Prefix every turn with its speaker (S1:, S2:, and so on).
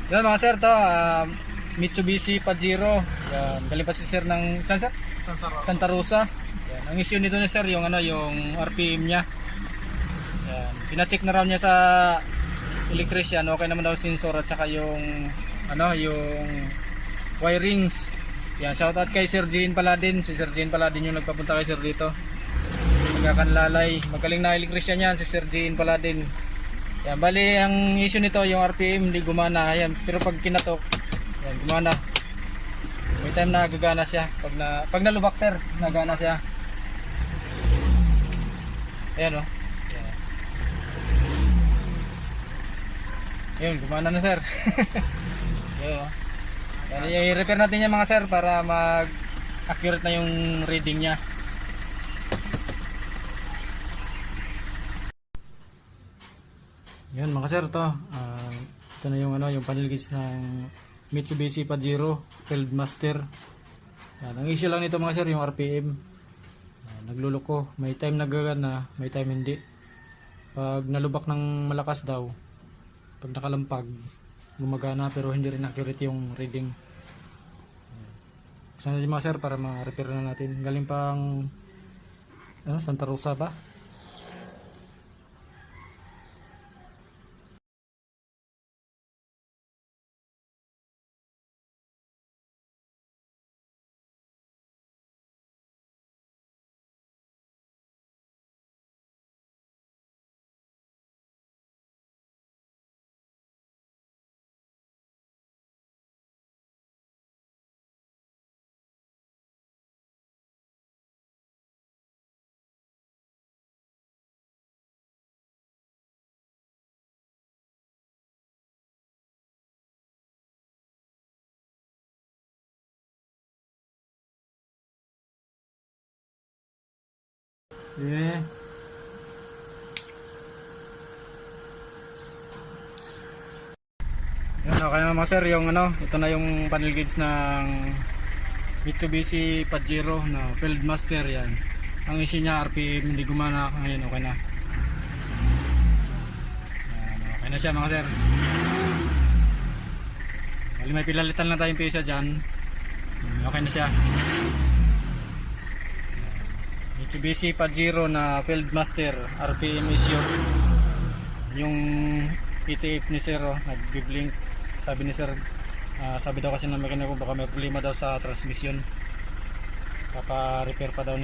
S1: Yan mga sir, to Mitsubishi Pajero. Yan, galing pa si sir ng saan sir? Santa Rosa. Yan, ang issue nito ni sir yung yung RPM niya. Yan, pina-check na raw niya sa electrician, okay naman daw sensor at saka yung yung wirings. Yan, shoutout kay Sir Jean Paladin. Si Sir Jean Paladin yung nagpapunta kay sir dito. Magkakanlalay, magaling na electrician yan si Sir Jean Paladin. Yan, bali ang issue nito yung RPM hindi gumana. Yan, pero pag kinatok, yan, gumana. May time na gagana siya. Pag nalubak sir, nagana siya. Ayan o. Yun, gumana na sir. Yun, yan, i-repair natin yan mga sir para mag-accurate na yung reading nya. Yan mga sir, ito na yung yung panel gauge ng Mitsubishi Pajero Fieldmaster. Yan, ang issue lang nito mga sir yung RPM. Yan, nagluloko, may time nagagana, may time hindi. Pag nalubak ng malakas daw, pag nakalampag gumagana pero hindi rin accurate yung reading. Sana din mga sir para ma-repair na natin. Galing pang Santa Rosa ba? Yeah. Yan, okay na mga sir yung ito na yung panel gauge ng Mitsubishi Pajero na Fieldmaster. Yan, ang issue niya RPM hindi gumana. Ngayon okay na. Yan, okay na siya mga sir. Bali may pilalitan na tayong pisa dyan. Okay na siya. Mitsubishi Pajero na Fieldmaster RPM issue. Yung ETF ni sir nag-blink. Sabi ni sir, sabi daw kasi ng mekaniko baka may problema daw sa transmission. Papa-repair pa daw